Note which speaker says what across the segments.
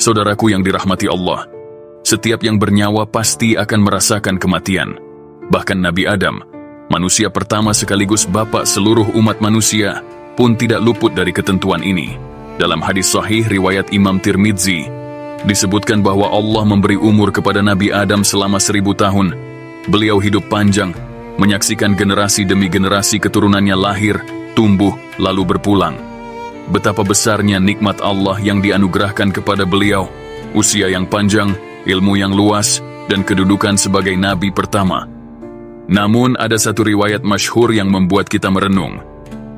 Speaker 1: Saudaraku yang dirahmati Allah, setiap yang bernyawa pasti akan merasakan kematian. Bahkan Nabi Adam, manusia pertama sekaligus bapak seluruh umat manusia, pun tidak luput dari ketentuan ini. Dalam hadis sahih riwayat Imam Tirmidzi, disebutkan bahwa Allah memberi umur kepada Nabi Adam selama 1000 tahun. Beliau hidup panjang, menyaksikan generasi demi generasi keturunannya lahir, tumbuh, lalu berpulang. Betapa besarnya nikmat Allah yang dianugerahkan kepada beliau, usia yang panjang, ilmu yang luas, dan kedudukan sebagai nabi pertama. Namun ada satu riwayat masyhur yang membuat kita merenung.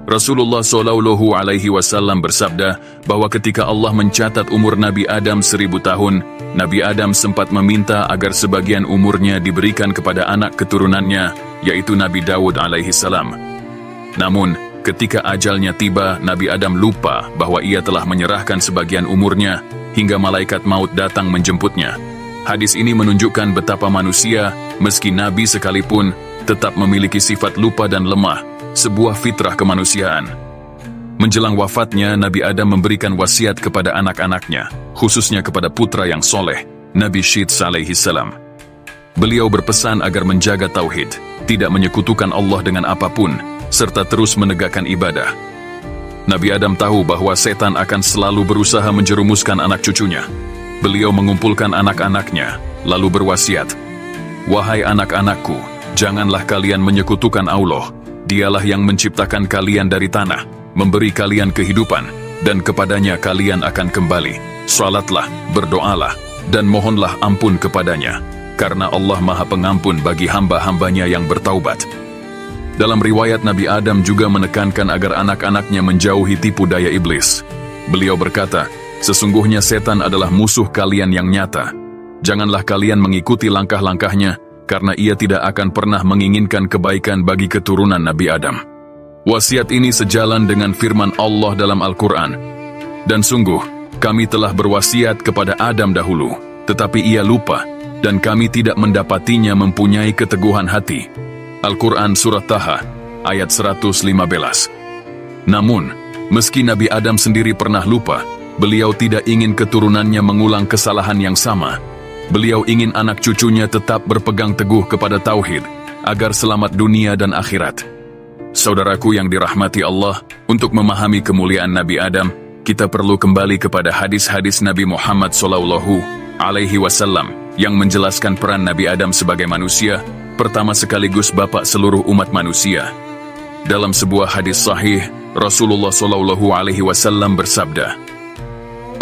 Speaker 1: Rasulullah SAW bersabda bahwa ketika Allah mencatat umur Nabi Adam 1000 tahun, Nabi Adam sempat meminta agar sebagian umurnya diberikan kepada anak keturunannya, yaitu Nabi Daud alaihissalam. Namun, ketika ajalnya tiba, Nabi Adam lupa bahwa ia telah menyerahkan sebagian umurnya hingga malaikat maut datang menjemputnya. Hadis ini menunjukkan betapa manusia, meski nabi sekalipun, tetap memiliki sifat lupa dan lemah, sebuah fitrah kemanusiaan. Menjelang wafatnya, Nabi Adam memberikan wasiat kepada anak-anaknya, khususnya kepada putra yang soleh, Nabi Syits alaihissalam. Beliau berpesan agar menjaga tauhid, tidak menyekutukan Allah dengan apapun, serta terus menegakkan ibadah. Nabi Adam tahu bahwa setan akan selalu berusaha menjerumuskan anak cucunya. Beliau mengumpulkan anak-anaknya, lalu berwasiat, "Wahai anak-anakku, janganlah kalian menyekutukan Allah. Dialah yang menciptakan kalian dari tanah, memberi kalian kehidupan, dan kepadanya kalian akan kembali. Salatlah, berdoalah, dan mohonlah ampun kepadanya, karena Allah Maha Pengampun bagi hamba-hambanya yang bertaubat." Dalam riwayat, Nabi Adam juga menekankan agar anak-anaknya menjauhi tipu daya iblis. Beliau berkata, "Sesungguhnya setan adalah musuh kalian yang nyata. Janganlah kalian mengikuti langkah-langkahnya, karena ia tidak akan pernah menginginkan kebaikan bagi keturunan Nabi Adam." Wasiat ini sejalan dengan firman Allah dalam Al-Quran. "Dan sungguh, kami telah berwasiat kepada Adam dahulu, tetapi ia lupa, dan kami tidak mendapatinya mempunyai keteguhan hati." Al-Quran Surat Taha, ayat 115. Namun, meski Nabi Adam sendiri pernah lupa, beliau tidak ingin keturunannya mengulang kesalahan yang sama. Beliau ingin anak cucunya tetap berpegang teguh kepada tauhid, agar selamat dunia dan akhirat. Saudaraku yang dirahmati Allah, untuk memahami kemuliaan Nabi Adam, kita perlu kembali kepada hadis-hadis Nabi Muhammad SAW yang menjelaskan peran Nabi Adam sebagai manusia, pertama sekaligus bapak seluruh umat manusia. Dalam sebuah hadis sahih, Rasulullah SAW bersabda,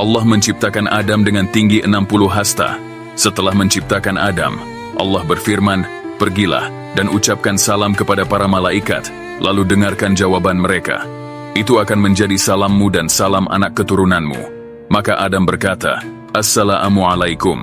Speaker 1: "Allah menciptakan Adam dengan tinggi 60 hasta. Setelah menciptakan Adam, Allah berfirman, 'Pergilah dan ucapkan salam kepada para malaikat, lalu dengarkan jawaban mereka. Itu akan menjadi salammu dan salam anak keturunanmu.' Maka Adam berkata, 'Assalamualaikum.'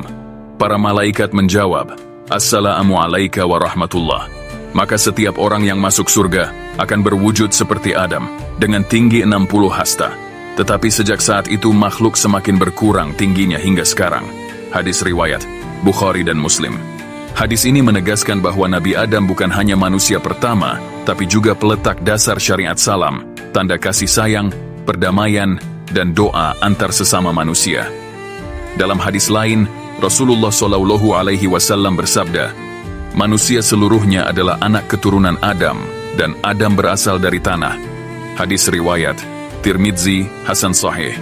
Speaker 1: Para malaikat menjawab, 'Assalamualaikum warahmatullah.' Maka setiap orang yang masuk surga akan berwujud seperti Adam, dengan tinggi 60 hasta. Tetapi sejak saat itu makhluk semakin berkurang tingginya hingga sekarang." Hadis riwayat Bukhari dan Muslim. Hadis ini menegaskan bahwa Nabi Adam bukan hanya manusia pertama, tapi juga peletak dasar syariat salam, tanda kasih sayang, perdamaian, dan doa antar sesama manusia. Dalam hadis lain, Rasulullah SAW bersabda, "Manusia seluruhnya adalah anak keturunan Adam, dan Adam berasal dari tanah." Hadis riwayat Tirmidzi, Hasan Sahih.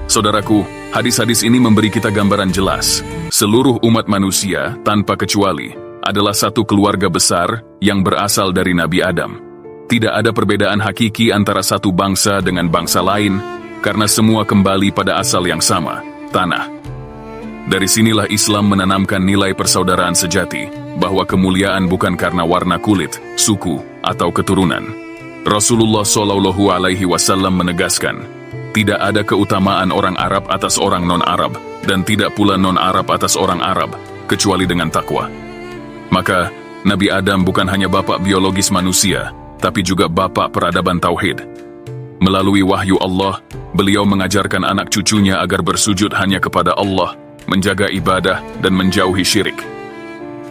Speaker 1: Saudaraku, hadis-hadis ini memberi kita gambaran jelas. Seluruh umat manusia, tanpa kecuali, adalah satu keluarga besar yang berasal dari Nabi Adam. Tidak ada perbedaan hakiki antara satu bangsa dengan bangsa lain, karena semua kembali pada asal yang sama, tanah. Dari sinilah Islam menanamkan nilai persaudaraan sejati, bahwa kemuliaan bukan karena warna kulit, suku, atau keturunan. Rasulullah SAW menegaskan, tidak ada keutamaan orang Arab atas orang non-Arab, dan tidak pula non-Arab atas orang Arab, kecuali dengan takwa. Maka, Nabi Adam bukan hanya bapak biologis manusia, tapi juga bapak peradaban tauhid. Melalui wahyu Allah, beliau mengajarkan anak cucunya agar bersujud hanya kepada Allah, menjaga ibadah, dan menjauhi syirik.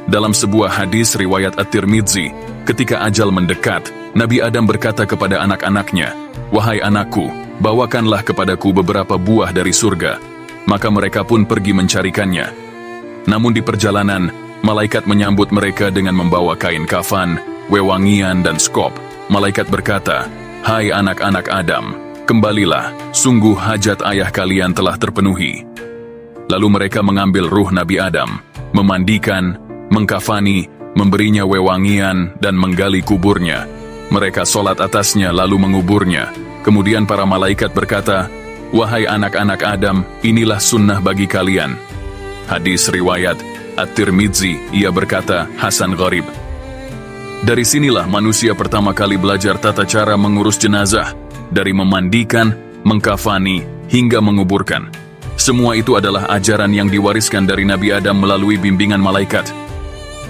Speaker 1: Dalam sebuah hadis riwayat At-Tirmidzi, ketika ajal mendekat, Nabi Adam berkata kepada anak-anaknya, "Wahai anakku, bawakanlah kepadaku beberapa buah dari surga." maka mereka pun pergi mencarikannya. Namun di perjalanan, malaikat menyambut mereka dengan membawa kain kafan, wewangian dan skop. Malaikat berkata, "Hai anak-anak Adam, kembalilah, sungguh hajat ayah kalian telah terpenuhi." Lalu mereka mengambil ruh Nabi Adam, memandikan, mengkafani, memberinya wewangian dan menggali kuburnya. Mereka sholat atasnya lalu menguburnya. Kemudian para malaikat berkata, "Wahai anak-anak Adam, inilah sunnah bagi kalian." Hadis riwayat At-Tirmidzi, ia berkata, Hasan Gharib. Dari sinilah manusia pertama kali belajar tata cara mengurus jenazah, dari memandikan, mengkafani, hingga menguburkan. Semua itu adalah ajaran yang diwariskan dari Nabi Adam melalui bimbingan malaikat.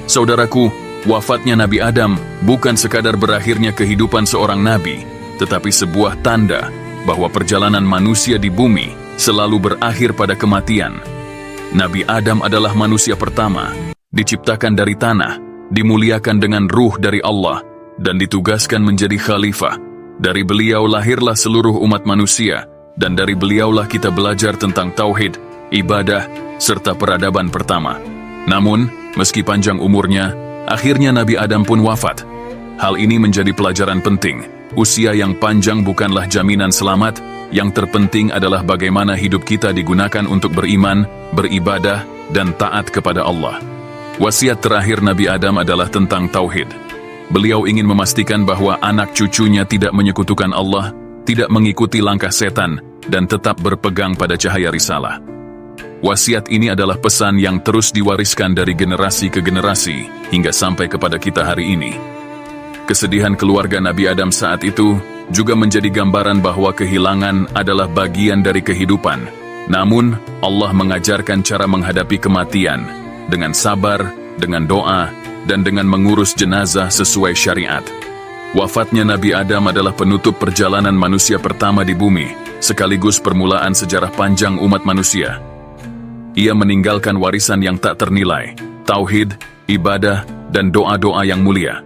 Speaker 1: Saudaraku, wafatnya Nabi Adam bukan sekadar berakhirnya kehidupan seorang nabi, tetapi sebuah tanda bahwa perjalanan manusia di bumi selalu berakhir pada kematian. Nabi Adam adalah manusia pertama, diciptakan dari tanah, dimuliakan dengan ruh dari Allah, dan ditugaskan menjadi khalifah. Dari beliau lahirlah seluruh umat manusia, dan dari beliaulah kita belajar tentang tauhid, ibadah, serta peradaban pertama. Namun, meski panjang umurnya, akhirnya Nabi Adam pun wafat. Hal ini menjadi pelajaran penting. Usia yang panjang bukanlah jaminan selamat, yang terpenting adalah bagaimana hidup kita digunakan untuk beriman, beribadah, dan taat kepada Allah. Wasiat terakhir Nabi Adam adalah tentang tauhid. Beliau ingin memastikan bahwa anak cucunya tidak menyekutukan Allah, tidak mengikuti langkah setan, dan tetap berpegang pada cahaya risalah. Wasiat ini adalah pesan yang terus diwariskan dari generasi ke generasi, hingga sampai kepada kita hari ini. Kesedihan keluarga Nabi Adam saat itu juga menjadi gambaran bahwa kehilangan adalah bagian dari kehidupan. Namun, Allah mengajarkan cara menghadapi kematian dengan sabar, dengan doa, dan dengan mengurus jenazah sesuai syariat. Wafatnya Nabi Adam adalah penutup perjalanan manusia pertama di bumi, sekaligus permulaan sejarah panjang umat manusia. Ia meninggalkan warisan yang tak ternilai, tauhid, ibadah, dan doa-doa yang mulia.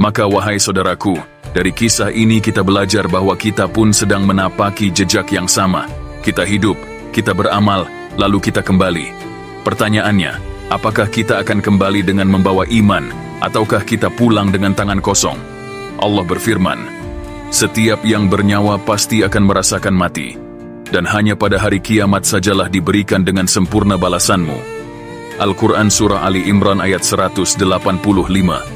Speaker 1: Maka wahai saudaraku, dari kisah ini kita belajar bahwa kita pun sedang menapaki jejak yang sama. Kita hidup, kita beramal, lalu kita kembali. Pertanyaannya, apakah kita akan kembali dengan membawa iman, ataukah kita pulang dengan tangan kosong? Allah berfirman, "Setiap yang bernyawa pasti akan merasakan mati, dan hanya pada hari kiamat sajalah diberikan dengan sempurna balasanmu." Al-Quran Surah Ali Imran ayat 185.